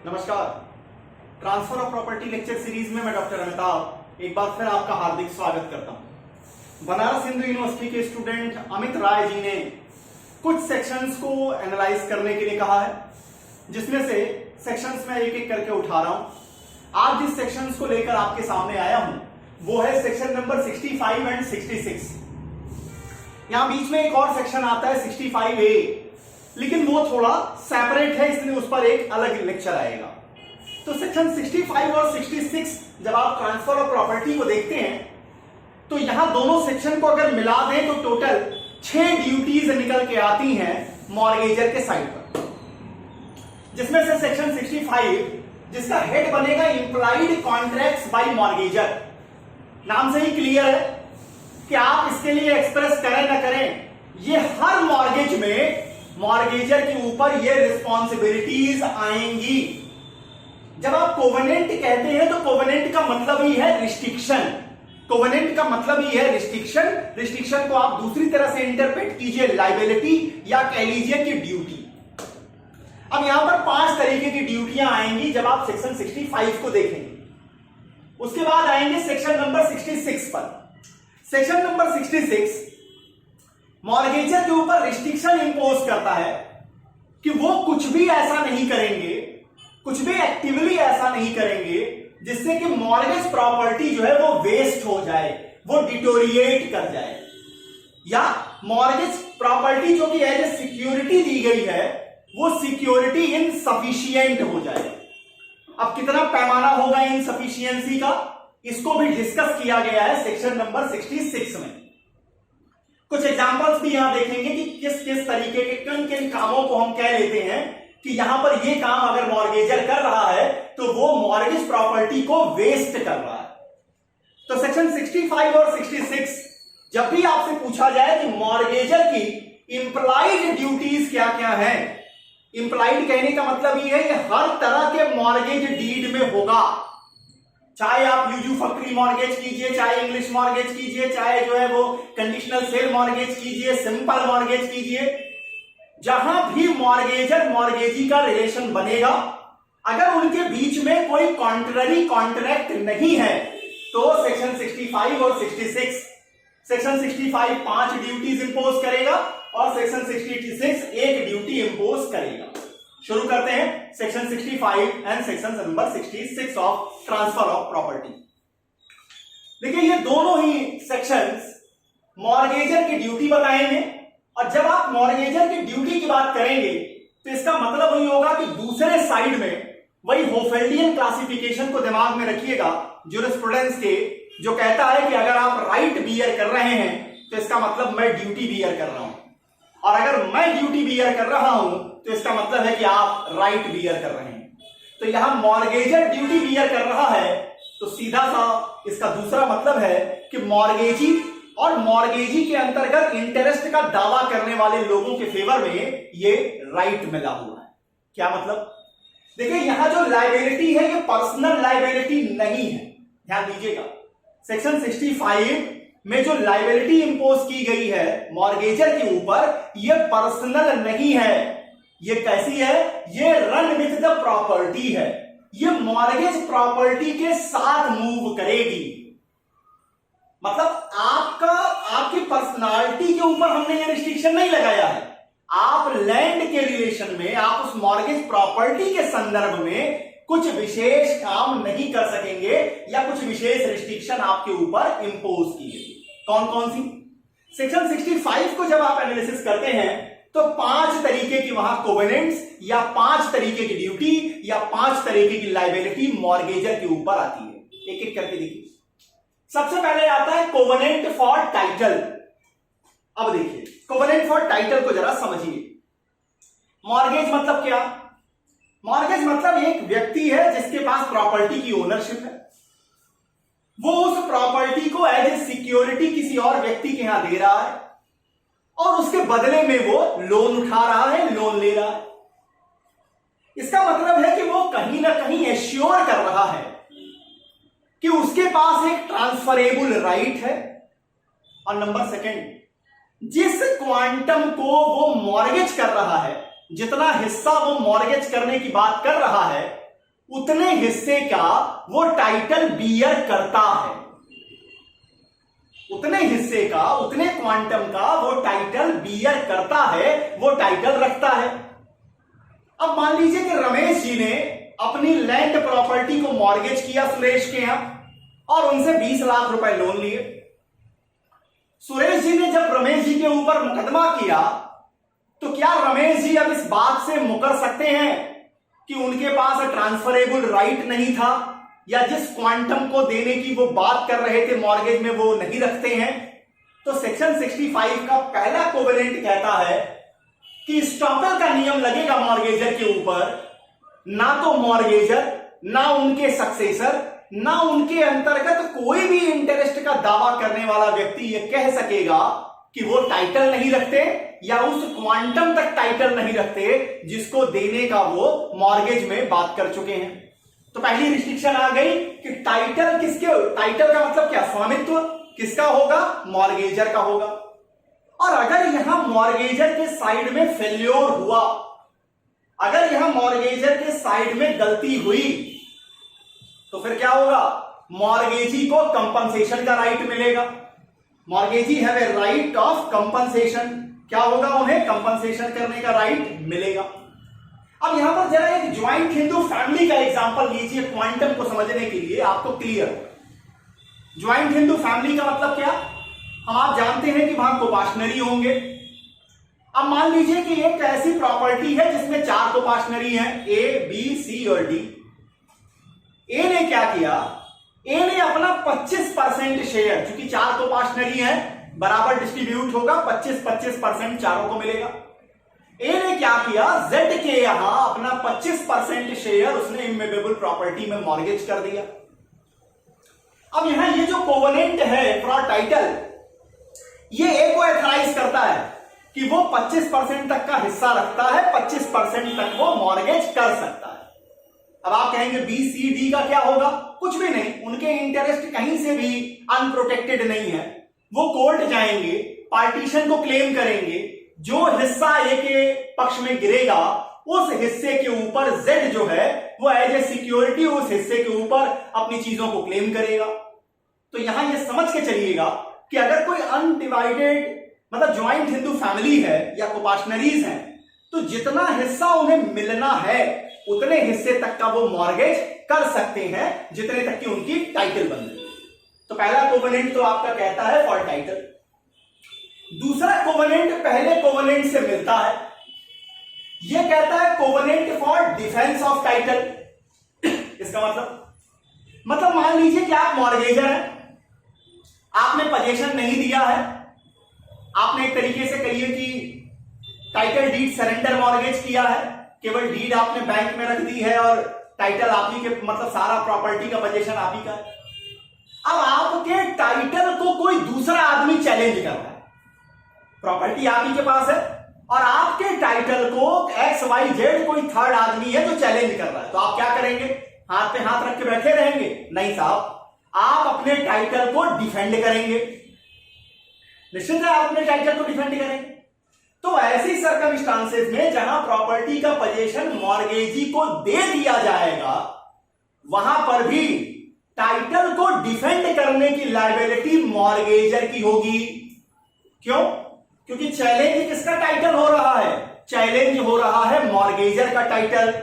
नमस्कार। Transfer of property lecture series में मैं डॉक्टर अमिताभ एक बार फिर आपका हार्दिक स्वागत करता हूं। बनारस हिंदू यूनिवर्सिटी के स्टूडेंट अमित राय जी ने कुछ सेक्शंस को एनालाइज करने के लिए कहा है, जिसमें से सेक्शंस मैं एक एक करके उठा रहा हूं। आज जिस सेक्शंस को लेकर आपके सामने आया हूं वो है सेक्शन नंबर 65 एंड 66। यहां बीच में एक और सेक्शन आता है 65A, लेकिन वो थोड़ा सेपरेट है, इसलिए उस पर एक अलग लेक्चर आएगा। तो सेक्शन 65 और 66 जब आप ट्रांसफर ऑफ प्रॉपर्टी को देखते हैं तो यहां दोनों सेक्शन को अगर मिला दें तो टोटल 6 ड्यूटीज निकल के आती हैं मॉर्गेजर के साइड पर, जिसमें से सेक्शन 65 जिसका हेड बनेगा इंप्लाइड कॉन्ट्रैक्ट्स बाय मॉर्गेजर। नाम से ही क्लियर है कि आप इसके लिए एक्सप्रेस करें ना करें, ये हर मॉर्गेज में मॉर्गेजर के ऊपर ये रिस्पॉन्सिबिलिटीज आएंगी। जब आप कोवेनेंट कहते हैं तो कोवेनेंट का मतलब ही है रिस्ट्रिक्शन। कोवेनेंट का मतलब ही है रिस्ट्रिक्शन। रिस्ट्रिक्शन को आप दूसरी तरह से इंटरप्रेट कीजिए लायबिलिटी या कह लीजिए कि ड्यूटी। अब यहां पर 5 तरीके की ड्यूटियां आएंगी जब आप सेक्शन 65 को देखेंगे। उसके बाद आएंगे सेक्शन नंबर 66 पर। सेक्शन नंबर 66 मॉर्गेजर के ऊपर रिस्ट्रिक्शन इंपोज करता है कि वो कुछ भी ऐसा नहीं करेंगे, कुछ भी एक्टिवली ऐसा नहीं करेंगे जिससे कि मॉर्गेज प्रॉपर्टी जो है वो वेस्ट हो जाए, वो डिटोरिएट कर जाए, या मॉर्गेज प्रॉपर्टी जो कि एज ए सिक्योरिटी दी गई है वो सिक्योरिटी इनसफिशिएंट हो जाए। अब कितना पैमाना होगा इनसफिशिएंसी का, इसको भी डिस्कस किया गया है सेक्शन नंबर 66 में। कुछ एग्जांपल्स भी यहां देखेंगे कि किस किस तरीके के किन किन कामों को हम कह लेते हैं कि यहां पर ये काम अगर मॉर्गेजर कर रहा है तो वो मॉर्गेज प्रॉपर्टी को वेस्ट कर रहा है। तो सेक्शन 65 और 66 जब भी आपसे पूछा जाए कि मॉर्गेजर की इंप्लाइड ड्यूटीज क्या क्या है, इंप्लाइड कहने का मतलब ये है कि हर तरह के मॉर्गेज डीड में होगा, चाहे आप यूजुफैक्टरी मॉर्गेज कीजिए, चाहे इंग्लिश मॉर्गेज कीजिए, चाहे जो है वो कंडीशनल सेल मॉर्गेज कीजिए, सिंपल मॉर्गेज कीजिए, जहां भी मॉर्गेजर मॉर्गेजी का रिलेशन बनेगा, अगर उनके बीच में कोई कॉन्ट्ररी कॉन्ट्रैक्ट नहीं है तो सेक्शन 65 और 66, सेक्शन 65 5 ड्यूटीज इंपोज करेगा और सेक्शन 66 एक ड्यूटी इंपोज करेगा। शुरू करते हैं section 65 and section number 66 of transfer of property. देखिए ये दोनों ही सेक्शंस मॉर्गेजर की ड्यूटी बताएंगे, और जब आप मॉर्गेजर की ड्यूटी की बात करेंगे तो इसका मतलब वही होगा कि दूसरे साइड में वही होफेल्डियन क्लासिफिकेशन को दिमाग में रखिएगा ज्यूरिस्प्रूडेंस के, जो कहता है कि अगर आप राइट बियर कर रहे हैं तो इसका मतलब मैं ड्यूटी बियर कर रहा हूं, और अगर मैं ड्यूटी बियर कर रहा हूं तो इसका मतलब है कि आप राइट बियर कर रहे हैं। तो यहां मॉर्गेजर ड्यूटी बियर कर रहा है तो सीधा सा इसका दूसरा मतलब है कि मॉर्गेजी और मॉर्गेजी के अंतर्गत इंटरेस्ट का दावा करने वाले लोगों के फेवर में ये राइट मिला हुआ है। क्या मतलब? देखिए यहां जो लायबिलिटी है ये पर्सनल लायबिलिटी नहीं है, ध्यान दीजिएगा। सेक्शन 65 में जो लायबिलिटी इंपोज की गई है मॉर्गेजर के ऊपर ये पर्सनल नहीं है, ये कैसी है? ये रन विथ द प्रॉपर्टी है, ये मॉर्गेज प्रॉपर्टी के साथ मूव करेगी। मतलब आपकी पर्सनालिटी के ऊपर हमने ये रिस्ट्रिक्शन नहीं लगाया है। आप लैंड के रिलेशन में, आप उस मॉर्गेज प्रॉपर्टी के संदर्भ में कुछ विशेष काम नहीं कर सकेंगे या कुछ विशेष रिस्ट्रिक्शन आपके ऊपर इंपोज की गई। कौन कौन सी? सेक्शन 65 को जब आप एनालिसिस करते हैं तो 5 तरीके की वहां कोवेनेंट्स या 5 तरीके की ड्यूटी या 5 तरीके की लायबिलिटी मॉर्गेजर के ऊपर आती है। एक एक करके देखिए। सबसे पहले आता है कोवेनेंट फॉर टाइटल। अब देखिए कोवेनेंट फॉर टाइटल को जरा समझिए। मॉर्गेज मतलब क्या? मॉर्गेज मतलब एक व्यक्ति है जिसके पास प्रॉपर्टी की ओनरशिप है, वो उस प्रॉपर्टी को एज ए सिक्योरिटी किसी और व्यक्ति के यहां दे रहा है और उसके बदले में वो लोन उठा रहा है, लोन ले रहा है। इसका मतलब है कि वो कहीं ना कहीं एश्योर कर रहा है कि उसके पास एक ट्रांसफरेबल राइट है, और नंबर सेकंड, जिस क्वांटम को वो मॉर्गेज कर रहा है, जितना हिस्सा वो मॉर्गेज करने की बात कर रहा है, उतने हिस्से का वो टाइटल बियर करता है, उतने हिस्से का, उतने क्वांटम का वो टाइटल बियर करता है, वो टाइटल रखता है। अब मान लीजिए कि रमेश जी ने अपनी लैंड प्रॉपर्टी को मॉर्गेज किया सुरेश के यहां और उनसे 20 लाख रुपए लोन लिए। सुरेश जी ने जब रमेश जी के ऊपर मुकदमा किया तो क्या रमेश जी अब इस बात से मुकर सकते हैं कि उनके पास ट्रांसफरेबल राइट नहीं था, या जिस क्वांटम को देने की वो बात कर रहे थे मॉर्गेज में वो नहीं रखते हैं? तो सेक्शन 65 का पहला कोवेलेंट कहता है कि स्टॉपल का नियम लगेगा मॉर्गेजर के ऊपर, ना तो मॉर्गेजर, ना उनके सक्सेसर, ना उनके अंतर्गत कोई भी इंटरेस्ट का दावा करने वाला व्यक्ति यह कह सकेगा कि वो टाइटल नहीं रखते या उस क्वांटम तक टाइटल नहीं रखते जिसको देने का वो मॉर्गेज में बात कर चुके हैं। तो पहली रिस्ट्रिक्शन आ गई कि टाइटल किसके, टाइटल का मतलब क्या, स्वामित्व किसका होगा, मॉर्गेजर का होगा। और अगर यहां मॉर्गेजर के साइड में फेल्योर हुआ, अगर यहां मॉर्गेजर के साइड में गलती हुई तो फिर क्या होगा, मॉर्गेजी को कंपनसेशन का राइट मिलेगा। Mortgagee have a right of compensation, क्या होगा, उन्हें कंपनसेशन करने का राइट मिलेगा। अब यहां पर जरा एक ज्वाइंट हिंदू फैमिली का एग्जांपल लीजिए क्वांटम को समझने के लिए, आपको क्लियर हो। ज्वाइंट हिंदू फैमिली का मतलब क्या, हम आप जानते हैं कि वहां कोपाशनरी होंगे। अब मान लीजिए कि एक ऐसी प्रॉपर्टी है जिसमें 4 कोपाशनरी हैं, ए, बी, सी और डी। ए ने क्या किया, ए ने अपना 25% शेयर, क्योंकि 4 कोपाशनरी है, बराबर डिस्ट्रीब्यूट होगा, 25-25% चारों को मिलेगा। ए ने क्या किया, जेड के यहां अपना 25% शेयर उसने इमूवेबल प्रॉपर्टी में मॉर्गेज कर दिया। अब यहां ये जो कोवेनेंट है फॉर टाइटल, ये ए को एथराइज करता है कि वो 25% तक का हिस्सा रखता है, 25% तक वो मॉर्गेज कर सकता है। अब आप कहेंगे बी, सी, डी का क्या होगा, कुछ भी नहीं, उनके इंटरेस्ट कहीं से भी अनप्रोटेक्टेड नहीं है। वो कोर्ट जाएंगे, पार्टीशन को क्लेम करेंगे, जो हिस्सा ए के पक्ष में गिरेगा उस हिस्से के ऊपर जेड जो है वो एज ए सिक्योरिटी उस हिस्से के ऊपर अपनी चीजों को क्लेम करेगा। तो यहां ये समझ के चलिएगा कि अगर कोई अनडिवाइडेड मतलब ज्वाइंट हिंदू फैमिली है या कोपाशनरीज हैं, तो जितना हिस्सा उन्हें मिलना है उतने हिस्से तक का वो मॉर्गेज कर सकते हैं जितने तक की उनकी टाइटल बन रही है। तो पहला कोवेनेंट तो आपका कहता है फॉर टाइटल। दूसरा कोवेनेंट पहले कोवेनेंट से मिलता है, यह कहता है covenant for defence of title. इसका मतलब मान लीजिए कि आप मॉर्गेजर हैं, आपने पोजीशन नहीं दिया है, आपने एक तरीके से कहिए कि टाइटल डीड सरेंडर मॉर्गेज किया है, केवल डीड आपने बैंक में रख दी है और टाइटल आप ही के, मतलब सारा प्रॉपर्टी का पोजीशन आप ही का है। अब आपके टाइटल को कोई दूसरा आदमी चैलेंज कर रहा है, प्रॉपर्टी आप ही के पास है और आपके टाइटल को XYZ कोई थर्ड आदमी है जो चैलेंज कर रहा है, तो आप क्या करेंगे, हाथ पे हाथ रख के बैठे रहेंगे? नहीं साहब, आप अपने टाइटल को डिफेंड करेंगे, निश्चित है आप अपने टाइटल को डिफेंड करेंगे। तो ऐसी सर्कमस्टांसेस में जहां प्रॉपर्टी का पोजीशन मॉर्गेजी को दे दिया जाएगा, वहां पर भी टाइटल को डिफेंड करने की लायबिलिटी मॉर्गेजर की होगी। क्यों? क्योंकि चैलेंज किसका टाइटल हो रहा है, चैलेंज हो रहा है मॉर्गेजर का टाइटल,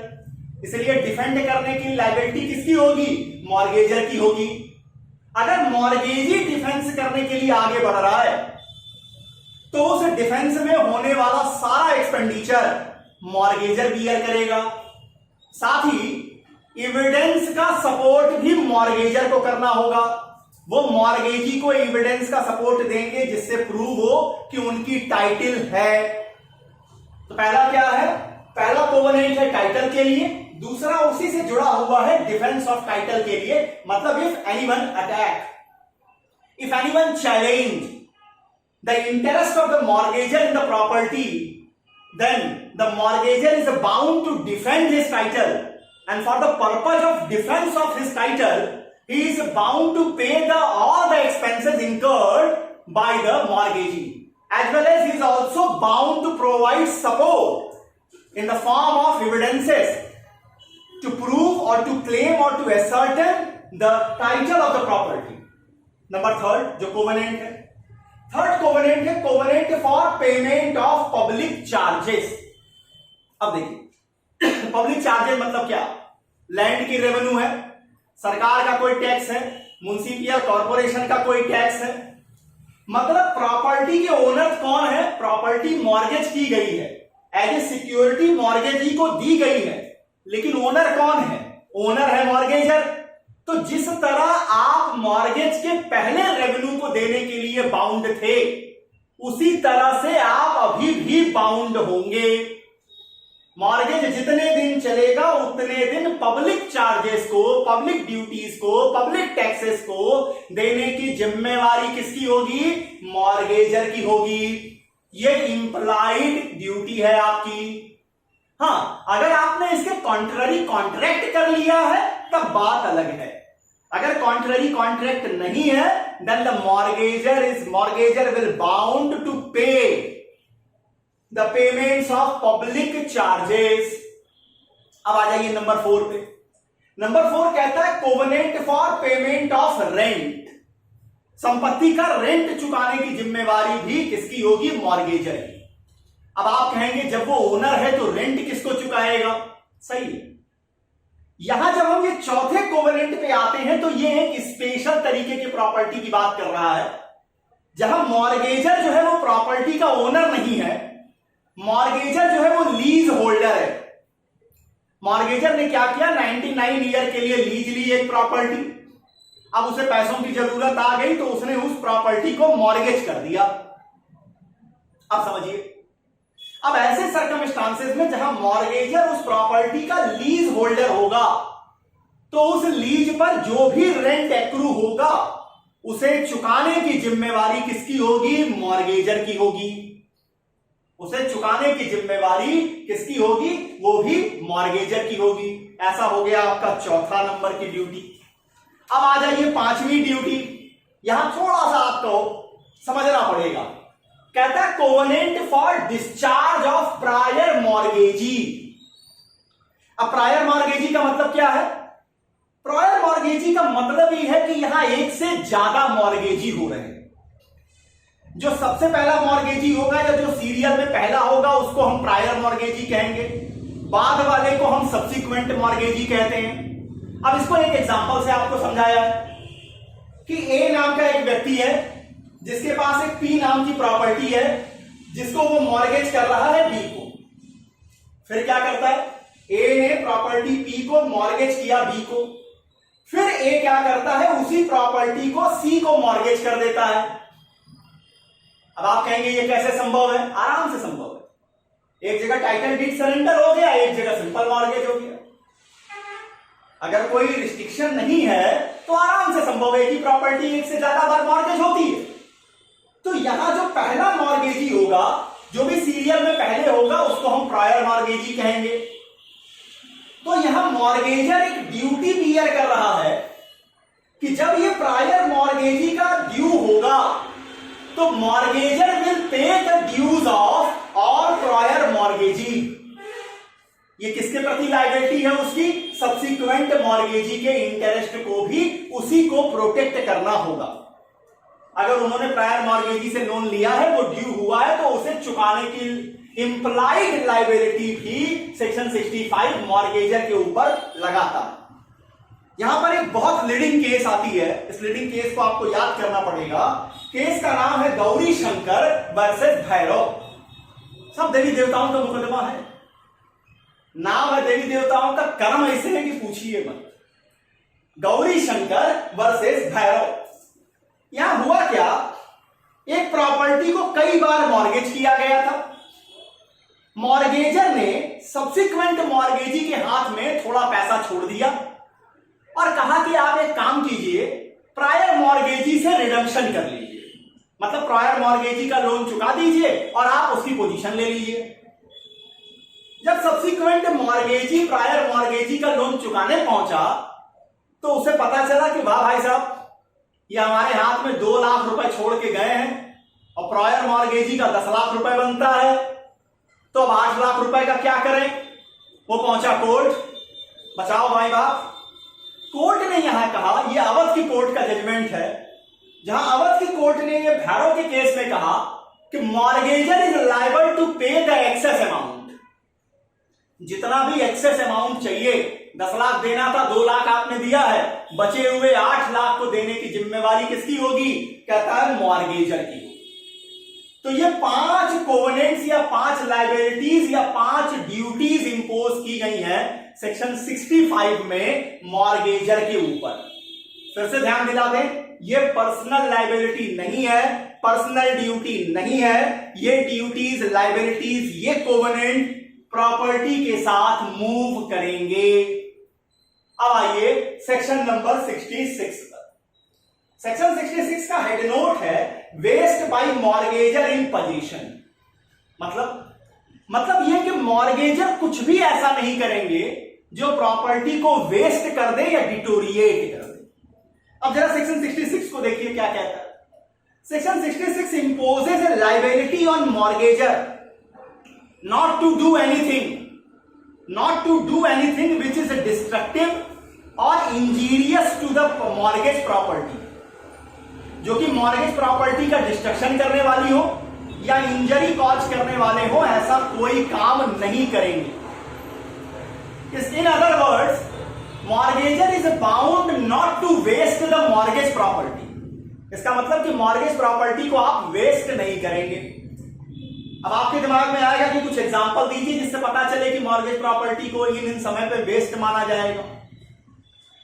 इसलिए डिफेंड करने की लायबिलिटी किसकी होगी, मॉर्गेजर की होगी। अगर मॉर्गेजी डिफेंस करने के लिए आगे बढ़ रहा है तो उस डिफेंस में होने वाला सारा एक्सपेंडिचर मॉर्गेजर बियर करेगा, साथ ही एविडेंस का सपोर्ट भी मॉर्गेजर को करना होगा। वो मॉर्गेजी को एविडेंस का सपोर्ट देंगे जिससे प्रूव हो कि उनकी टाइटल है। तो पहला क्या है, पहला कोवेनेंट है टाइटल के लिए, दूसरा उसी से जुड़ा हुआ है डिफेंस ऑफ टाइटल के लिए। मतलब if anyone attack, if anyone challenge the interest of the mortgagor in the property, then the mortgagor is bound to defend his title, and for the purpose of defense of his title he is bound to pay all the expenses incurred by the mortgagee, as well as he is also bound to provide support in the form of evidences to prove or to claim or to ascertain the title of the property. Number third जो covenant है, third covenant है covenant for payment of public charges. अब देखिए public charges मतलब क्या, land की revenue है, सरकार का कोई टैक्स है, म्युनिसिपल कॉर्पोरेशन का कोई टैक्स है, मतलब प्रॉपर्टी के ओनर कौन है, प्रॉपर्टी मॉर्गेज की गई है, एज ए सिक्योरिटी मॉर्गेजी को दी गई है, लेकिन ओनर कौन है, ओनर है मॉर्गेजर। तो जिस तरह आप मॉर्गेज के पहले रेवेन्यू को देने के लिए बाउंड थे, उसी तरह से आप अभी भी बाउंड होंगे। मॉर्गेज जितने दिन चलेगा उतने दिन पब्लिक चार्जेस को, पब्लिक ड्यूटीज को, पब्लिक टैक्सेस को देने की जिम्मेवारी किसकी होगी, मॉर्गेजर की होगी। ये इंप्लाइड ड्यूटी है आपकी। हाँ, अगर आपने इसके कॉन्ट्ररी कॉन्ट्रैक्ट कर लिया है तब बात अलग है। अगर कॉन्ट्ररी कॉन्ट्रैक्ट नहीं है, then the mortgagor will bound to pay the payments of public charges. अब आ जाइए नंबर 4 पे। नंबर 4 कहता है covenant for payment of rent. संपत्ति का रेंट चुकाने की जिम्मेवारी भी किसकी होगी, मॉर्गेजर की। अब आप कहेंगे जब वो ओनर है तो रेंट किसको चुकाएगा, सही है। यहां जब हम ये चौथे कोवेनेंट पे आते हैं तो ये एक स्पेशल तरीके की प्रॉपर्टी की बात कर रहा है, जहां मॉर्गेजर जो है वो प्रॉपर्टी का ओनर नहीं है, मॉर्गेजर जो है वो लीज होल्डर है। मॉर्गेजर ने क्या किया, 99 ईयर के लिए लीज ली एक प्रॉपर्टी। अब उसे पैसों की जरूरत आ गई तो उसने उस प्रॉपर्टी को मॉर्गेज कर दिया। अब समझिए, अब ऐसे सर्कमस्टांसेस में जहां मॉर्गेजर उस प्रॉपर्टी का लीज होल्डर होगा तो उस लीज पर जो भी रेंट एक्रू होगा उसे चुकाने की जिम्मेवारी किसकी होगी, मॉर्गेजर की होगी। उसे चुकाने की जिम्मेवारी किसकी होगी, वो भी मॉर्गेजर की होगी। ऐसा हो गया आपका चौथा नंबर की ड्यूटी। अब आ जाइए 5वीं ड्यूटी। यहां थोड़ा सा आपको समझना पड़ेगा। कहता है covenant for discharge of prior mortgagee. अब प्रायर मॉर्गेजी का मतलब क्या है, प्रायर मॉर्गेजी का मतलब ही है कि यहां एक से ज्यादा मॉर्गेजी हो रहे हैं। जो सबसे पहला मॉर्गेजी होगा या जो सीरियल में पहला होगा उसको हम प्रायर मॉर्गेजी कहेंगे, बाद वाले को हम सब्सिक्वेंट मॉर्गेजी कहते हैं। अब इसको एक एग्जांपल से आपको समझाया कि ए नाम का एक व्यक्ति है जिसके पास एक पी नाम की प्रॉपर्टी है जिसको वो मॉर्गेज कर रहा है बी को। फिर क्या करता है, ए ने प्रॉपर्टी पी को मॉर्गेज किया बी को, फिर ए क्या करता है, उसी प्रॉपर्टी को सी को मॉर्गेज कर देता है। अब आप कहेंगे ये कैसे संभव है, आराम से संभव है। एक जगह टाइटल डीड सरेंडर हो गया, एक जगह सिंपल मॉर्गेज हो गया। अगर कोई रिस्ट्रिक्शन नहीं है तो आराम से संभव है कि प्रॉपर्टी एक से ज्यादा बार मॉर्गेज होती है। तो यहां जो पहला मॉर्गेजी होगा, जो भी सीरियल में पहले होगा, उसको हम प्रायर मॉर्गेजी कहेंगे। तो यहां मॉर्गेजर एक ड्यूटी बियर कर रहा है कि जब ये प्रायर मॉर्गेजी का ड्यू होगा तो mortgagor will pay the dues of all prior mortgagee. ये किसके प्रति लायबिलिटी है, उसकी सब्सिक्वेंट मॉर्गेजी के इंटरेस्ट को भी उसी को प्रोटेक्ट करना होगा। अगर उन्होंने प्रायर मॉर्गेजी से लोन लिया है, वो ड्यू हुआ है, तो उसे चुकाने की इंप्लाइड लायबिलिटी भी सेक्शन 65 मॉर्गेजर के ऊपर लगाता है। यहां पर एक बहुत लीडिंग केस आती है, इस लीडिंग केस को आपको याद करना पड़ेगा। केस का नाम है गौरी शंकर वर्सेस भैरव। सब देवी देवताओं का मुकदमा है, नाम है देवी देवताओं का, कर्म ऐसे है कि पूछिए मत। गौरी शंकर वर्सेस भैरव। यहां हुआ क्या, एक प्रॉपर्टी को कई बार मॉर्गेज किया गया था। मॉर्गेजर ने सब्सिक्वेंट मॉर्गेजी के हाथ में थोड़ा पैसा छोड़ दिया और कहा कि आप एक काम कीजिए, प्रायर मॉर्गेजी से रिडम्पशन कर लीजिए, मतलब प्रायर मॉर्गेजी का लोन चुका दीजिए और आप उसकी पोजीशन ले लीजिए। जब सब्सिक्वेंट मॉर्गेजी प्रायर मॉर्गेजी का लोन चुकाने पहुंचा तो उसे पता चला कि वाह भाई साहब, ये हमारे हाथ में 2 लाख रुपए छोड़ के गए हैं और प्रायर मॉर्गेजी का 10 लाख रुपए बनता है, तो अब 8 लाख रुपए का क्या करें। वो पहुंचा कोर्ट, बचाओ भाई बाप। कोर्ट ने यहां कहा, यह अवध की कोर्ट का जजमेंट है, जहां अवध की कोर्ट ने यह भैरव के केस में कहा कि mortgagor is liable to pay the excess amount. जितना भी एक्सेस अमाउंट चाहिए, 10 लाख देना था, 2 लाख आपने दिया है, बचे हुए 8 लाख को देने की जिम्मेवारी किसकी होगी? कहता है मॉर्गेजर की। तो ये 5 कोवेनेंट्स या 5 लायबिलिटीज या 5 ड्यूटीज इंपोज की गई हैं सेक्शन 65 में मॉर्गेजर के ऊपर। फिर से ध्यान दिला दें, ये पर्सनल लायबिलिटी नहीं है, पर्सनल ड्यूटी नहीं है, ये ड्यूटीज, लायबिलिटीज, ये कोवेनेंट प्रॉपर्टी के साथ मूव करेंगे। अब आइए सेक्शन नंबर 66 पर। सेक्शन 66 का हेड नोट है waste by mortgagor in position. मतलब ये कि मॉर्गेजर कुछ भी ऐसा नहीं करेंगे जो प्रॉपर्टी को वेस्ट कर दे या डिटोरिएट कर दे। अब जरा सेक्शन 66 को देखिए क्या कहता है। Section 66 imposes A liability on mortgagor not to do anything which is destructive or injurious to the mortgage property, जो कि मॉर्गेज प्रॉपर्टी का डिस्ट्रक्शन करने वाली हो या इंजरी कॉज करने वाले हो, ऐसा कोई काम नहीं करेंगे। In other words, mortgagor is bound not to waste the mortgage property. इसका मतलब कि मॉर्गेज प्रॉपर्टी को आप वेस्ट नहीं करेंगे। अब आपके दिमाग में आएगा कि कुछ एग्जांपल दीजिए जिससे पता चले कि मॉर्गेज प्रॉपर्टी को इन समय पे वेस्ट माना जाएगा।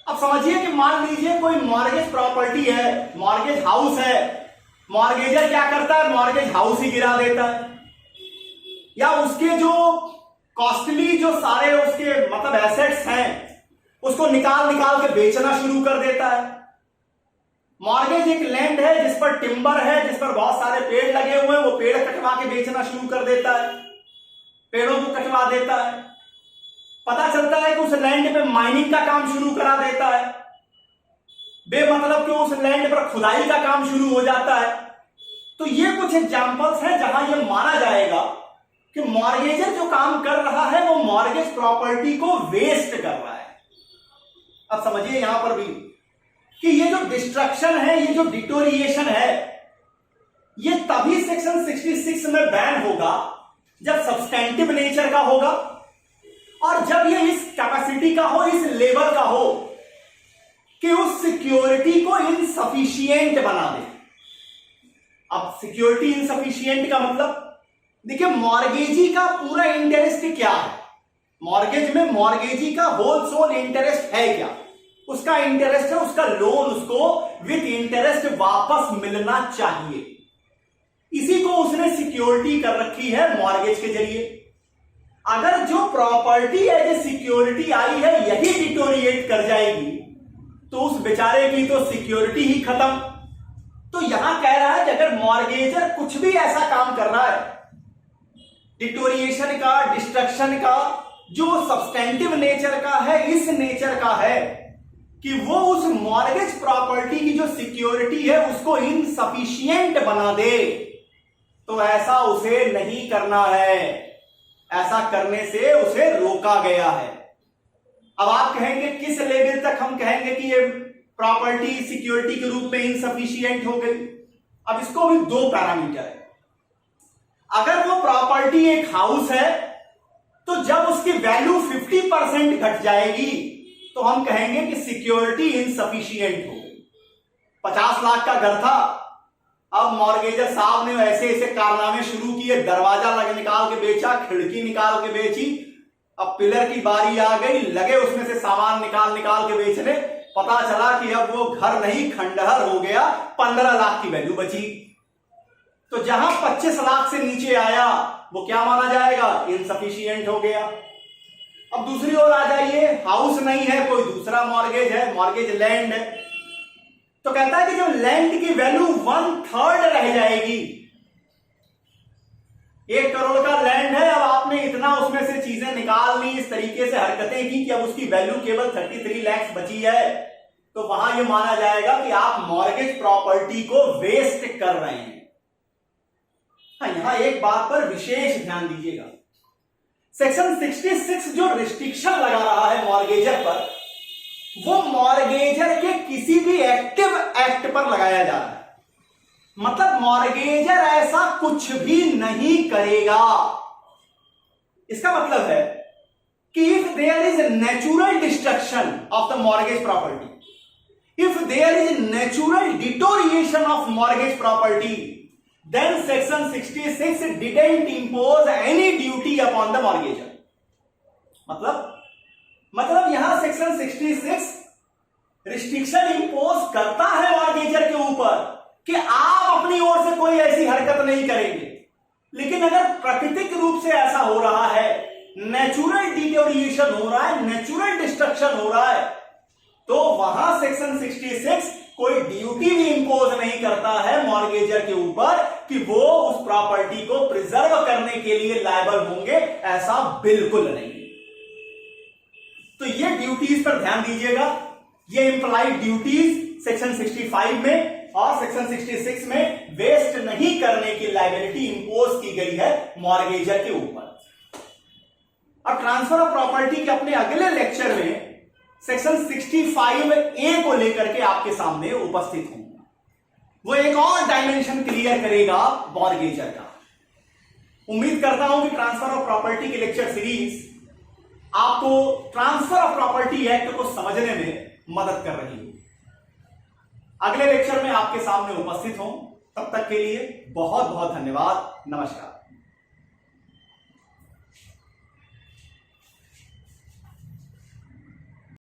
अब समझिए कि मान लीजिए कोई मॉर्गेज प्रॉपर्टी है, मॉर्गेज हाउस है, मॉर्गेजर क्या करता है? मॉर्गेज हाउस ही गिरा देता है, या उसके जो कॉस्टली जो सारे उसके मतलब एसेट्स हैं उसको निकाल के बेचना शुरू कर देता है। मॉर्गेज एक लैंड है जिस पर टिम्बर है, जिस पर बहुत सारे पेड़ लगे हुए हैं, वो पेड़ कटवा के बेचना शुरू कर देता है, पेड़ों को कटवा देता है। पता चलता है कि उस लैंड पे माइनिंग का काम शुरू करा देता है, बेमतलब कि उस लैंड पर खुदाई का काम शुरू हो जाता है। तो ये कुछ एग्जांपल्स हैं जहां ये माना जाएगा कि मॉर्गेजर जो काम कर रहा है वो मॉर्गेज प्रॉपर्टी को वेस्ट कर रहा है। अब समझिए यहां पर भी कि ये जो डिस्ट्रक्शन है, ये जो डिटोरिएशन है, ये तभी सेक्शन 66 में बैन होगा जब सब्सटेंटिव नेचर का होगा और जब ये इस कैपेसिटी का हो, इस लेवल का हो कि उस सिक्योरिटी को इनसफिशिएंट बना दे। अब सिक्योरिटी इनसफिशिएंट का मतलब देखिए, मॉर्गेजी का पूरा इंटरेस्ट क्या है? मॉर्गेज में मॉर्गेजी का होल सोल इंटरेस्ट है क्या? उसका इंटरेस्ट है, उसका लोन उसको विद इंटरेस्ट वापस मिलना चाहिए। इसी को उसने सिक्योरिटी कर रखी है मॉर्गेज के जरिए। अगर जो प्रॉपर्टी एज सिक्योरिटी आई है यही डिटोरिएट कर जाएगी तो उस बेचारे की तो सिक्योरिटी ही खत्म। तो यहां कह रहा है कि अगर मॉर्गेजर कुछ भी ऐसा काम कर रहा है डिटोरिएशन का, डिस्ट्रक्शन का, जो सब्सटेंटिव नेचर का है, इस नेचर का है कि वो उस मॉर्गेज प्रॉपर्टी की जो सिक्योरिटी है उसको इनसफिशिएंट बना दे, तो ऐसा उसे नहीं करना है, ऐसा करने से उसे रोका गया है। अब आप कहेंगे किस लेवल तक हम कहेंगे कि ये प्रॉपर्टी सिक्योरिटी के रूप में इनसफिशिएंट हो गई? अब इसको भी 2 पैरामीटर है। अगर वो प्रॉपर्टी एक हाउस है तो जब उसकी वैल्यू 50% घट जाएगी तो हम कहेंगे कि सिक्योरिटी इनसफिशिएंट हो गई। 50 लाख का घर था, अब मॉर्गेजर साहब ने ऐसे ऐसे कारनामे शुरू किए, दरवाजा निकाल के बेचा, खिड़की निकाल के बेची, अब पिलर की बारी आ गई, लगे उसमें से सामान निकाल के बेचने। पता चला कि अब वो घर नहीं खंडहर हो गया, 15 लाख की वैल्यू बची। तो जहां 25 लाख से नीचे आया वो क्या माना जाएगा? इनसफिशिएंट हो गया। अब दूसरी ओर आ जाइए, हाउस नहीं है, कोई दूसरा मॉर्गेज है, मॉर्गेज लैंड है, तो कहता है कि जो लैंड की वैल्यू 1/3 रह जाएगी। 1 करोड़ का लैंड है, अब आपने इतना उसमें से चीजें निकाल ली, इस तरीके से हरकतें की कि अब उसकी वैल्यू केवल 33 लाख बची है, तो वहां यह माना जाएगा कि आप मॉर्गेज प्रॉपर्टी को वेस्ट कर रहे हैं। हाँ, यहां एक बात पर विशेष ध्यान दीजिएगा, सेक्शन 66 जो रिस्ट्रिक्शन लगा रहा है मॉर्गेजर पर, वो मॉर्गेजर के किसी भी एक्टिव एक्ट पर लगाया जा रहा है। मतलब मॉर्गेजर ऐसा कुछ भी नहीं करेगा। इसका मतलब है कि if there is natural destruction of the mortgage property, if there is natural deterioration of mortgage property, then section 66 didn't impose any duty upon the mortgagor. मतलब यहां सेक्शन 66 रिस्ट्रिक्शन इंपोज करता है मॉर्गेजर के ऊपर कि आप अपनी ओर से कोई ऐसी हरकत नहीं करेंगे। लेकिन अगर प्राकृतिक रूप से ऐसा हो रहा है, नेचुरल डिटोरिएशन हो रहा है, नेचुरल डिस्ट्रक्शन हो रहा है, तो वहां सेक्शन 66 कोई ड्यूटी भी इंपोज नहीं करता है मॉर्गेजर के ऊपर कि वो उस प्रॉपर्टी को प्रिजर्व करने के लिए लायबल होंगे, ऐसा बिल्कुल नहीं। तो ये ड्यूटीज पर ध्यान दीजिएगा। ये इंप्लाइड ड्यूटीज सेक्शन 65 में और सेक्शन 66 में वेस्ट नहीं करने की लायबिलिटी इंपोज की गई है मॉर्गेजर के ऊपर। अब ट्रांसफर ऑफ प्रॉपर्टी के अपने अगले लेक्चर में सेक्शन 65A को लेकर के आपके सामने उपस्थित हूं। वो एक और डायमेंशन क्लियर करेगा मॉर्गेजर का। उम्मीद करता हूं कि ट्रांसफर ऑफ प्रॉपर्टी की लेक्चर सीरीज आपको ट्रांसफर ऑफ प्रॉपर्टी एक्ट को समझने में मदद कर रही है। अगले लेक्चर में आपके सामने उपस्थित हूं। तब तक के लिए बहुत बहुत धन्यवाद। नमस्कार।